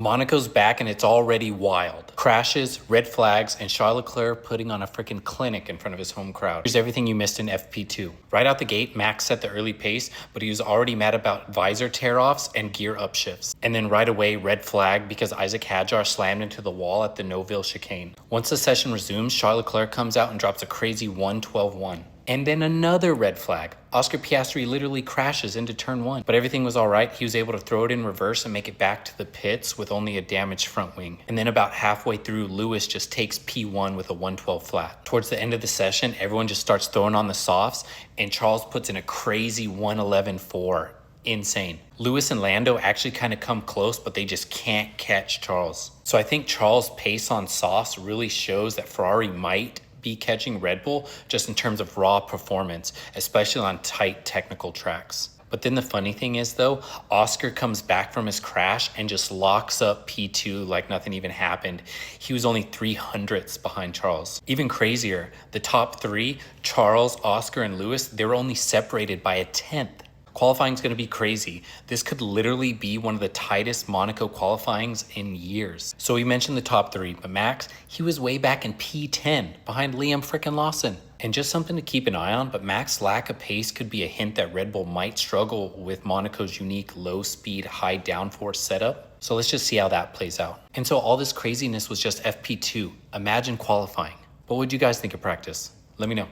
Monaco's back and it's already wild. Crashes, red flags, and Charles Leclerc putting on a freaking clinic in front of his home crowd. Here's everything you missed in FP2. Right out the gate, Max set the early pace, but he was already mad about visor tear-offs and gear upshifts. And then right away, red flag because Isaac Hadjar slammed into the wall at the Noville chicane. Once the session resumes, Charles Leclerc comes out and drops a crazy 1:12.1. And then another red flag. Oscar Piastri literally crashes into turn 1. But everything was all right. He was able to throw it in reverse and make it back to the pits with only a damaged front wing. And then about halfway through, Lewis just takes P1 with a 112 flat. Towards the end of the session, everyone just starts throwing on the softs, and Charles puts in a crazy 111.4. Insane. Lewis and Lando actually kind of come close, but they just can't catch Charles. So I think Charles' pace on softs really shows that Ferrari might be catching Red Bull just in terms of raw performance, especially on tight technical tracks. But then the funny thing is though, Oscar comes back from his crash and just locks up P2 like nothing even happened. He was only 300ths behind Charles. Even crazier, the top three, Charles, Oscar, and Lewis, they were only separated by a 10th. Qualifying is going to be crazy. This could literally be one of the tightest Monaco qualifyings in years. So we mentioned the top three, but Max, he was way back in P10 behind Liam frickin' Lawson. And just something to keep an eye on, but Max's lack of pace could be a hint that Red Bull might struggle with Monaco's unique low speed, high downforce setup. So let's just see how that plays out. And so all this craziness was just FP2. Imagine qualifying. What would you guys think of practice? Let me know.